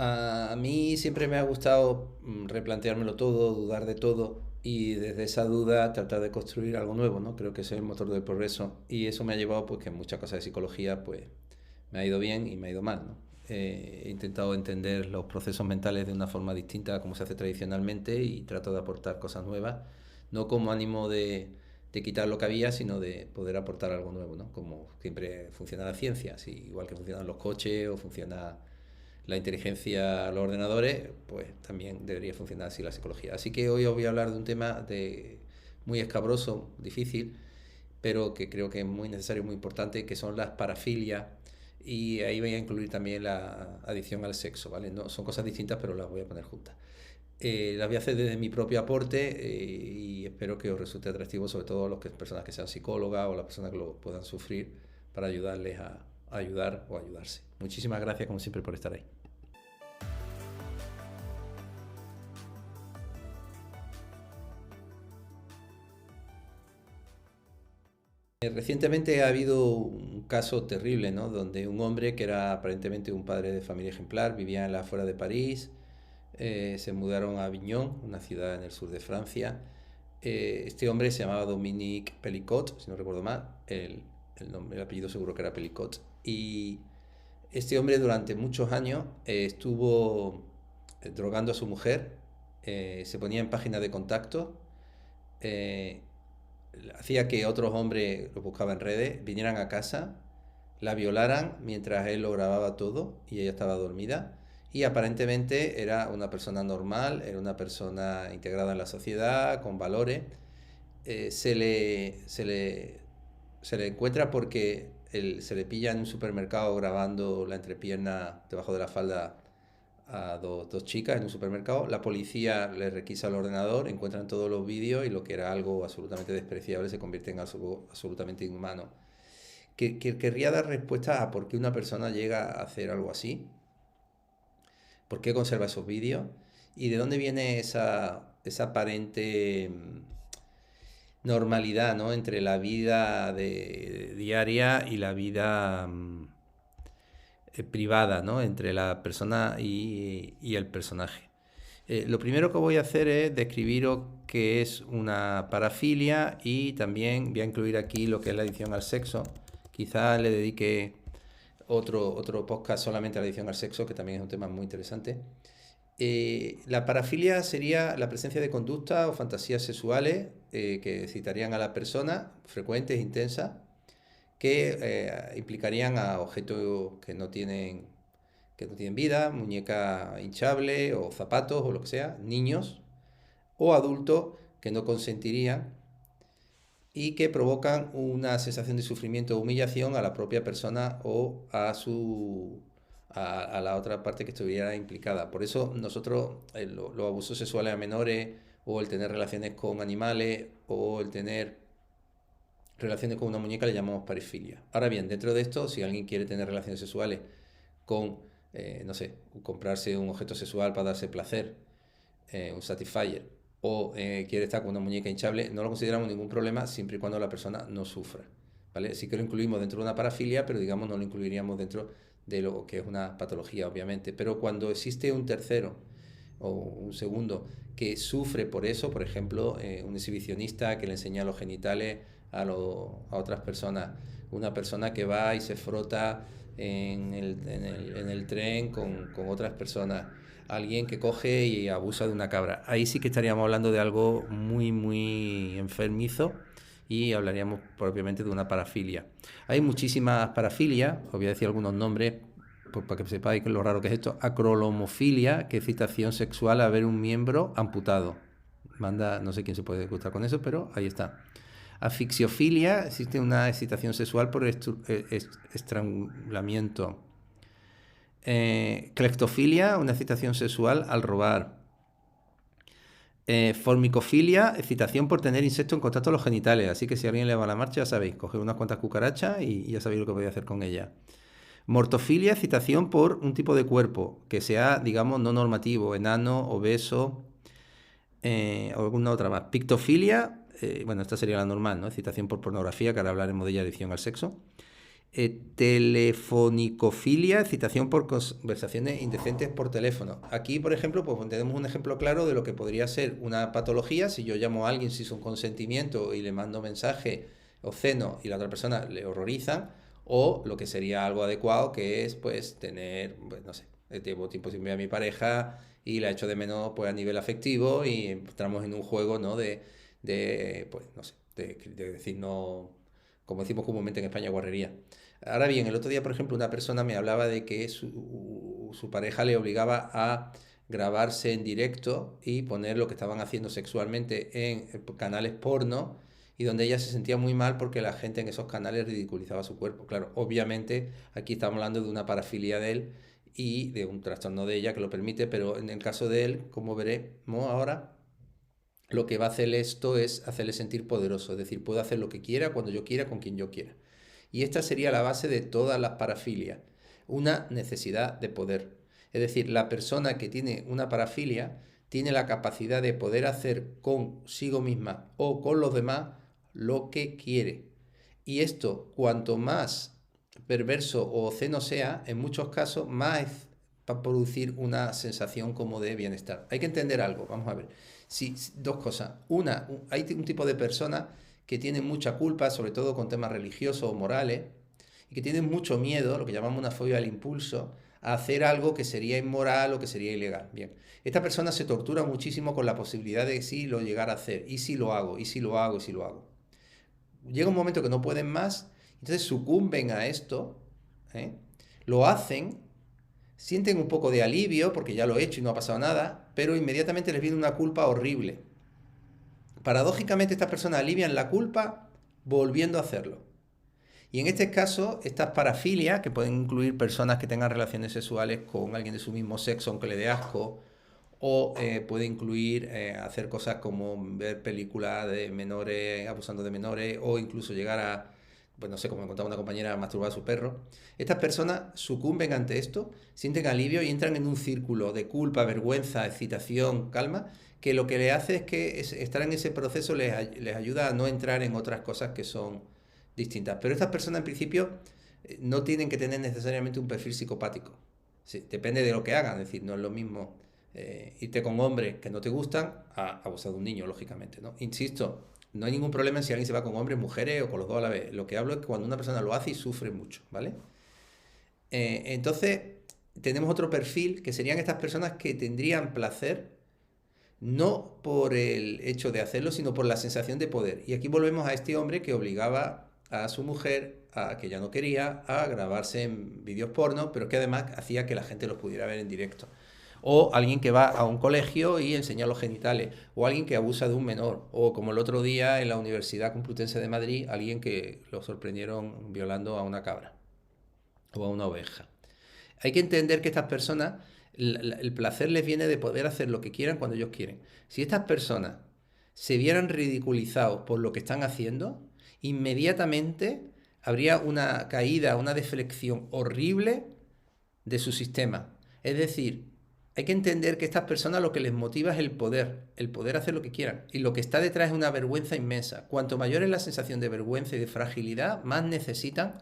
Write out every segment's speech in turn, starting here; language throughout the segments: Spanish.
A mí siempre me ha gustado replanteármelo todo, dudar de todo y desde esa duda tratar de construir algo nuevo, ¿no? Creo que soy el motor del progreso y eso me ha llevado pues que en muchas cosas de psicología pues me ha ido bien y me ha ido mal, ¿no? He intentado entender los procesos mentales de una forma distinta a como se hace tradicionalmente y trato de aportar cosas nuevas, no como ánimo de quitar lo que había, sino de poder aportar algo nuevo, ¿no? Como siempre funciona la ciencia, así, igual que funcionan los coches o funciona la inteligencia, los ordenadores, pues también debería funcionar así la psicología. Así que hoy os voy a hablar de un tema muy escabroso, difícil, pero que creo que es muy necesario, muy importante, que son las parafilias. Y ahí voy a incluir también la adicción al sexo, ¿vale? No, son cosas distintas, pero las voy a poner juntas. Las voy a hacer desde mi propio aporte y espero que os resulte atractivo, sobre todo a las personas que sean psicólogas o las personas que lo puedan sufrir, para ayudarles a ayudar o ayudarse. Muchísimas gracias, como siempre, por estar ahí. Recientemente ha habido un caso terrible, ¿no? Donde un hombre que era aparentemente un padre de familia ejemplar, vivía en la afuera de París, se mudaron a Avignon, una ciudad en el sur de Francia. Este hombre se llamaba Dominique Pelicot, si no recuerdo mal, el apellido seguro que era Pelicot. Y este hombre durante muchos años estuvo drogando a su mujer, se ponía en páginas de contacto, eh, hacía que otros hombres, lo buscaban en redes, vinieran a casa, la violaran mientras él lo grababa todo y ella estaba dormida. Y aparentemente era una persona normal, era una persona integrada en la sociedad, con valores. Se le encuentra porque se le pilla en un supermercado grabando la entrepierna debajo de la falda a dos chicas en un supermercado. La policía le requisa el ordenador, encuentran todos los vídeos y lo que era algo absolutamente despreciable se convierte en algo absolutamente inhumano. Querría dar respuesta a por qué una persona llega a hacer algo así, por qué conserva esos vídeos y de dónde viene esa aparente normalidad, ¿no? Entre la vida diaria y la vida privada, ¿no? Entre la persona y el personaje. Lo primero que voy a hacer es describiros qué es una parafilia y también voy a incluir aquí lo que es la adicción al sexo. Quizás le dedique otro podcast solamente a la adicción al sexo, que también es un tema muy interesante. La parafilia sería la presencia de conductas o fantasías sexuales que excitarían a la persona, frecuentes, intensas, que implicarían a objetos que no tienen vida, muñeca hinchable o zapatos o lo que sea, niños o adultos que no consentirían y que provocan una sensación de sufrimiento o humillación a la propia persona o a la otra parte que estuviera implicada. Por eso nosotros los abusos sexuales a menores o el tener relaciones con animales o el tener relaciones con una muñeca le llamamos parafilia. Ahora bien, dentro de esto, si alguien quiere tener relaciones sexuales con, no sé, comprarse un objeto sexual para darse placer, un Satisfyer, o quiere estar con una muñeca hinchable, no lo consideramos ningún problema siempre y cuando la persona no sufra. ¿Vale? Sí que lo incluimos dentro de una parafilia, pero digamos no lo incluiríamos dentro de lo que es una patología, obviamente. Pero cuando existe un tercero o un segundo que sufre por eso, por ejemplo, un exhibicionista que le enseña los genitales a otras personas, una persona que va y se frota en el tren con otras personas, alguien que coge y abusa de una cabra. Ahí sí que estaríamos hablando de algo muy, muy enfermizo y hablaríamos propiamente de una parafilia. Hay muchísimas parafilias, os voy a decir algunos nombres pues, para que sepáis lo raro que es esto. Acrolomofilia, que es excitación sexual a ver un miembro amputado. Manda, no sé quién se puede gustar con eso, pero ahí está. Asfixiofilia, existe una excitación sexual por estrangulamiento. Cleptofilia, una excitación sexual al robar. Formicofilia, excitación por tener insectos en contacto con los genitales. Así que si a alguien le va a la marcha, ya sabéis, coger unas cuantas cucarachas y ya sabéis lo que podéis hacer con ellas. Mortofilia, excitación por un tipo de cuerpo que sea, digamos, no normativo, enano, obeso, o alguna otra más. Pictofilia, bueno, esta sería la normal, ¿no? Excitación por pornografía, que ahora hablaremos de ella, adicción al sexo. Telefonicofilia, excitación por conversaciones indecentes por teléfono. Aquí, por ejemplo, pues tenemos un ejemplo claro de lo que podría ser una patología. Si yo llamo a alguien sin su consentimiento y le mando mensaje obsceno y la otra persona le horroriza, o lo que sería algo adecuado, que es pues tener, pues, no sé, llevo tiempo sin ver a mi pareja y la echo de menos pues a nivel afectivo y entramos en un juego, ¿no? Pues no sé, de decir no, como decimos comúnmente en España, guarrería. Ahora bien, el otro día, por ejemplo, una persona me hablaba de que su pareja le obligaba a grabarse en directo y poner lo que estaban haciendo sexualmente en canales porno y donde ella se sentía muy mal porque la gente en esos canales ridiculizaba su cuerpo. Claro, obviamente aquí estamos hablando de una parafilia de él y de un trastorno de ella que lo permite, pero en el caso de él, como veremos ahora, lo que va a hacer esto es hacerle sentir poderoso, es decir, puedo hacer lo que quiera, cuando yo quiera, con quien yo quiera. Y esta sería la base de todas las parafilias, una necesidad de poder. Es decir, la persona que tiene una parafilia tiene la capacidad de poder hacer consigo misma o con los demás lo que quiere. Y esto, cuanto más perverso o obsceno sea, en muchos casos, más va a producir una sensación como de bienestar. Hay que entender algo, vamos a ver. Dos cosas. Una, hay un tipo de persona que tienen mucha culpa, sobre todo con temas religiosos o morales, y que tienen mucho miedo, lo que llamamos una fobia al impulso, a hacer algo que sería inmoral o que sería ilegal. Bien, esta persona se tortura muchísimo con la posibilidad de si lo llegara a hacer, y si lo hago, y si lo hago, y si lo hago. Llega un momento que no pueden más, entonces sucumben a esto, ¿eh? Lo hacen, sienten un poco de alivio porque ya lo he hecho y no ha pasado nada, pero inmediatamente les viene una culpa horrible. Paradójicamente estas personas alivian la culpa volviendo a hacerlo. Y en este caso, estas parafilias, que pueden incluir personas que tengan relaciones sexuales con alguien de su mismo sexo, aunque le dé asco, o puede incluir hacer cosas como ver películas de menores, abusando de menores, o incluso llegar a, pues no sé, como me contaba una compañera, a masturbar a su perro. Estas personas sucumben ante esto, sienten alivio y entran en un círculo de culpa, vergüenza, excitación, calma, que lo que le hace es que estar en ese proceso les ayuda a no entrar en otras cosas que son distintas. Pero estas personas en principio no tienen que tener necesariamente un perfil psicopático. Sí, depende de lo que hagan, es decir, no es lo mismo irte con hombres que no te gustan a abusar de un niño, lógicamente, ¿no? Insisto, no hay ningún problema si alguien se va con hombres, mujeres o con los dos a la vez. Lo que hablo es que cuando una persona lo hace y sufre mucho, ¿vale? Entonces, tenemos otro perfil que serían estas personas que tendrían placer no por el hecho de hacerlo, sino por la sensación de poder. Y aquí volvemos a este hombre que obligaba a su mujer, a que ya no quería, a grabarse en vídeos porno, pero que además hacía que la gente los pudiera ver en directo. O alguien que va a un colegio y enseña los genitales, o alguien que abusa de un menor, o como el otro día en la Universidad Complutense de Madrid, alguien que lo sorprendieron violando a una cabra o a una oveja. Hay que entender que estas personas, el placer les viene de poder hacer lo que quieran cuando ellos quieren. Si estas personas se vieran ridiculizados por lo que están haciendo, inmediatamente habría una caída, una deflexión horrible de su sistema. Es decir, hay que entender que estas personas lo que les motiva es el poder hacer lo que quieran. Y lo que está detrás es una vergüenza inmensa. Cuanto mayor es la sensación de vergüenza y de fragilidad, más necesitan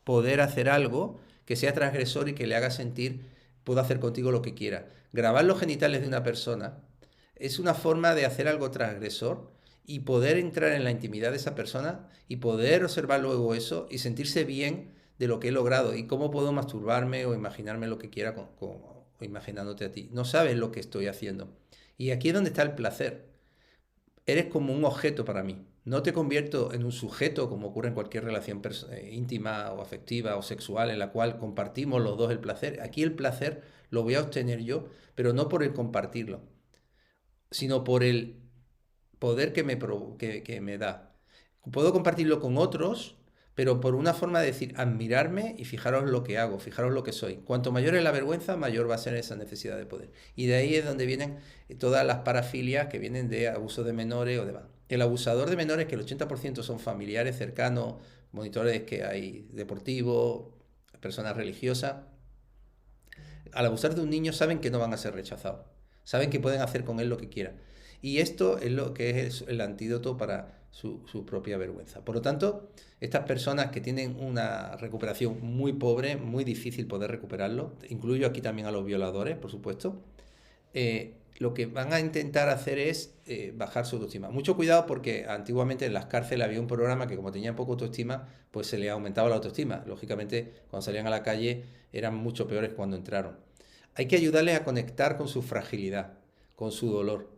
poder hacer algo que sea transgresor y que le haga sentir, puedo hacer contigo lo que quiera. Grabar los genitales de una persona es una forma de hacer algo transgresor y poder entrar en la intimidad de esa persona y poder observar luego eso y sentirse bien de lo que he logrado y cómo puedo masturbarme o imaginarme lo que quiera o imaginándote a ti. No sabes lo que estoy haciendo. Y aquí es donde está el placer. Eres como un objeto para mí. No te convierto en un sujeto como ocurre en cualquier relación íntima o afectiva o sexual en la cual compartimos los dos el placer. Aquí el placer lo voy a obtener yo, pero no por el compartirlo, sino por el poder que me da. Puedo compartirlo con otros, pero por una forma de decir, admirarme y fijaros lo que hago, fijaros lo que soy. Cuanto mayor es la vergüenza, mayor va a ser esa necesidad de poder. Y de ahí es donde vienen todas las parafilias que vienen de abuso de menores o demás. El abusador de menores, que el 80% son familiares cercanos, monitores que hay deportivos, personas religiosas, al abusar de un niño saben que no van a ser rechazados, saben que pueden hacer con él lo que quieran. Y esto es lo que es el antídoto para su propia vergüenza. Por lo tanto, estas personas que tienen una recuperación muy pobre, muy difícil poder recuperarlo, incluyo aquí también a los violadores, por supuesto, lo que van a intentar hacer es bajar su autoestima. Mucho cuidado porque antiguamente en las cárceles había un programa que como tenían poca autoestima, pues se les aumentaba la autoestima. Lógicamente, cuando salían a la calle eran mucho peores que cuando entraron. Hay que ayudarles a conectar con su fragilidad, con su dolor.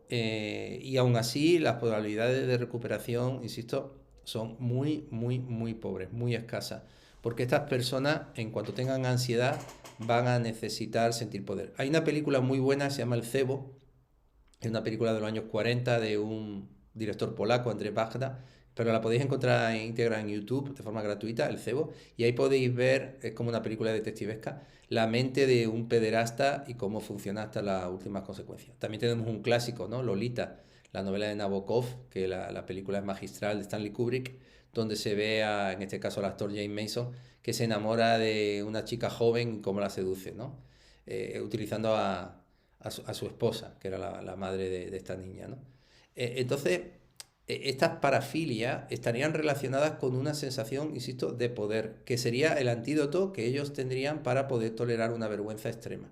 Y aún así las probabilidades de recuperación, insisto, son muy, muy, muy pobres, muy escasas. Porque estas personas, en cuanto tengan ansiedad, van a necesitar sentir poder. Hay una película muy buena, se llama El Cebo, es una película de los años 40 de un director polaco, Andrzej Wajda, pero la podéis encontrar íntegra en YouTube de forma gratuita, El Cebo, y ahí podéis ver, es como una película detectivesca, la mente de un pederasta y cómo funciona hasta las últimas consecuencias. También tenemos un clásico, ¿no? Lolita, la novela de Nabokov, que la película es magistral de Stanley Kubrick, donde se ve, en este caso, al actor James Mason, que se enamora de una chica joven y cómo la seduce, ¿no? Utilizando a su esposa, que era la madre de esta niña, ¿no? Entonces, estas parafilias estarían relacionadas con una sensación, insisto, de poder, que sería el antídoto que ellos tendrían para poder tolerar una vergüenza extrema.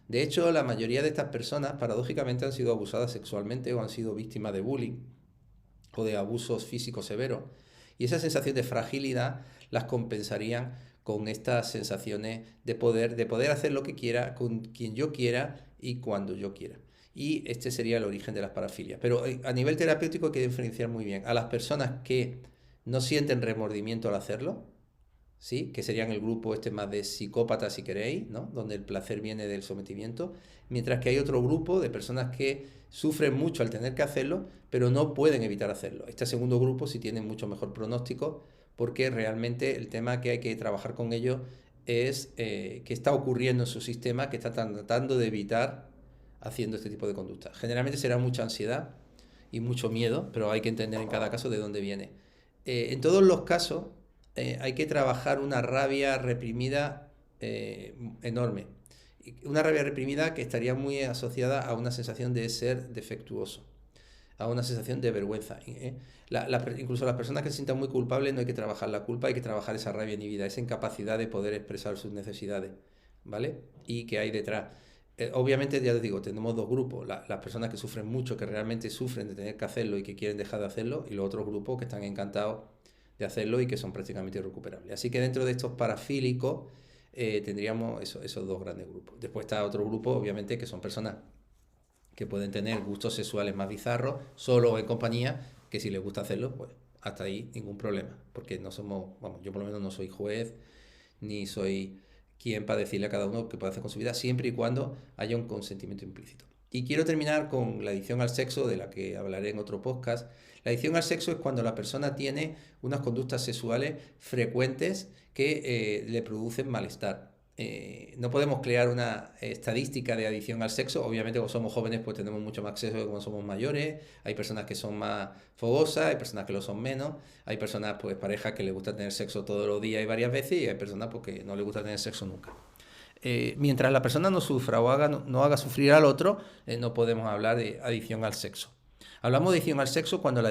De hecho, la mayoría de estas personas, paradójicamente, han sido abusadas sexualmente o han sido víctimas de bullying o de abusos físicos severos. Y esa sensación de fragilidad las compensarían con estas sensaciones de poder hacer lo que quiera, con quien yo quiera y cuando yo quiera. Y este sería el origen de las parafilias. Pero a nivel terapéutico hay que diferenciar muy bien a las personas que no sienten remordimiento al hacerlo, ¿sí? Que serían el grupo este más de psicópatas, si queréis, ¿no? Donde el placer viene del sometimiento, mientras que hay otro grupo de personas que sufren mucho al tener que hacerlo, pero no pueden evitar hacerlo. Este segundo grupo sí tiene mucho mejor pronóstico, porque realmente el tema que hay que trabajar con ellos es qué está ocurriendo en su sistema, que está tratando de evitar haciendo este tipo de conducta. Generalmente será mucha ansiedad y mucho miedo, pero hay que entender en cada caso de dónde viene. En todos los casos hay que trabajar una rabia reprimida enorme. Una rabia reprimida que estaría muy asociada a una sensación de ser defectuoso, a una sensación de vergüenza. Incluso las personas que se sientan muy culpables no hay que trabajar la culpa, hay que trabajar esa rabia inhibida, esa incapacidad de poder expresar sus necesidades, ¿vale? Y qué hay detrás. Obviamente, ya les digo, tenemos dos grupos, las personas que sufren mucho, que realmente sufren de tener que hacerlo y que quieren dejar de hacerlo, y los otros grupos que están encantados de hacerlo y que son prácticamente irrecuperables. Así que dentro de estos parafílicos tendríamos esos dos grandes grupos. Después está otro grupo, obviamente, que son personas que pueden tener gustos sexuales más bizarros, solo o en compañía, que si les gusta hacerlo, pues hasta ahí ningún problema, porque no somos, vamos, yo por lo menos no soy juez, ni soy quien para decirle a cada uno qué puede hacer con su vida, siempre y cuando haya un consentimiento implícito. Y quiero terminar con la adicción al sexo, de la que hablaré en otro podcast. La adicción al sexo es cuando la persona tiene unas conductas sexuales frecuentes que le producen malestar. No podemos crear una estadística de adicción al sexo. Obviamente, cuando somos jóvenes, pues tenemos mucho más acceso que cuando somos mayores. Hay personas que son más fogosas, hay personas que lo son menos. Hay personas, pues parejas que les gusta tener sexo todos los días y varias veces, y hay personas pues, que no les gusta tener sexo nunca. Mientras la persona no sufra o no haga sufrir al otro, no podemos hablar de adicción al sexo. Hablamos de adicción al sexo cuando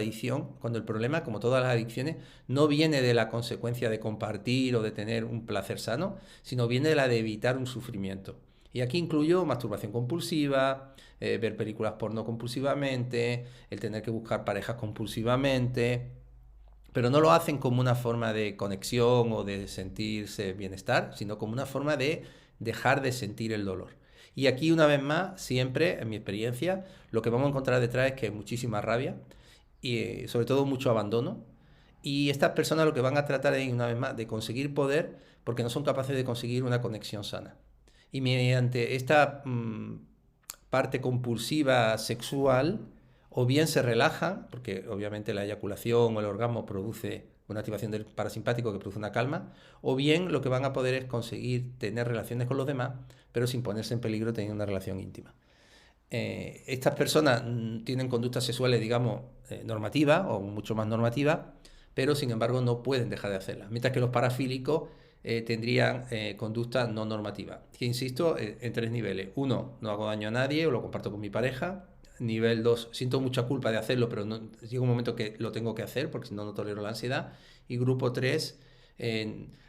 cuando el problema, como todas las adicciones, no viene de la consecuencia de compartir o de tener un placer sano, sino viene de la de evitar un sufrimiento. Y aquí incluyo masturbación compulsiva, ver películas porno compulsivamente, el tener que buscar parejas compulsivamente, pero no lo hacen como una forma de conexión o de sentirse bienestar, sino como una forma de dejar de sentir el dolor. Y aquí, una vez más, siempre, en mi experiencia, lo que vamos a encontrar detrás es que hay muchísima rabia y sobre todo mucho abandono. Y estas personas lo que van a tratar es, una vez más, de conseguir poder porque no son capaces de conseguir una conexión sana. Y mediante esta parte compulsiva sexual, o bien se relajan, porque obviamente la eyaculación o el orgasmo produce una activación del parasimpático que produce una calma, o bien lo que van a poder es conseguir tener relaciones con los demás, pero sin ponerse en peligro teniendo una relación íntima. Estas personas tienen conductas sexuales, digamos, normativas o mucho más normativas, pero sin embargo no pueden dejar de hacerlas, mientras que los parafílicos tendrían conductas no normativas. Que insisto, en tres niveles. Uno, no hago daño a nadie o lo comparto con mi pareja. nivel 2, siento mucha culpa de hacerlo, pero llega un momento que lo tengo que hacer porque si no, no tolero la ansiedad. Y grupo 3,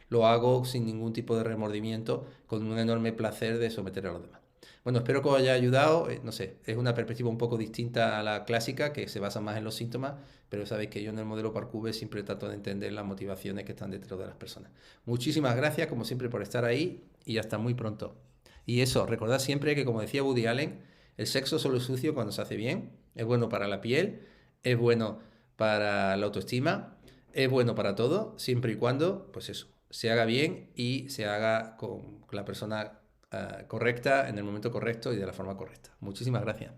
lo hago sin ningún tipo de remordimiento, con un enorme placer de someter a los demás. Bueno, espero que os haya ayudado. No sé, es una perspectiva un poco distinta a la clásica, que se basa más en los síntomas, pero sabéis que yo en el modelo Parcube siempre trato de entender las motivaciones que están detrás de las personas. Muchísimas gracias, como siempre, por estar ahí y hasta muy pronto. Y eso, recordad siempre que, como decía Woody Allen, el sexo solo es sucio cuando se hace bien, es bueno para la piel, es bueno para la autoestima, es bueno para todo, siempre y cuando, pues eso, se haga bien y se haga con la persona correcta, en el momento correcto y de la forma correcta. Muchísimas gracias.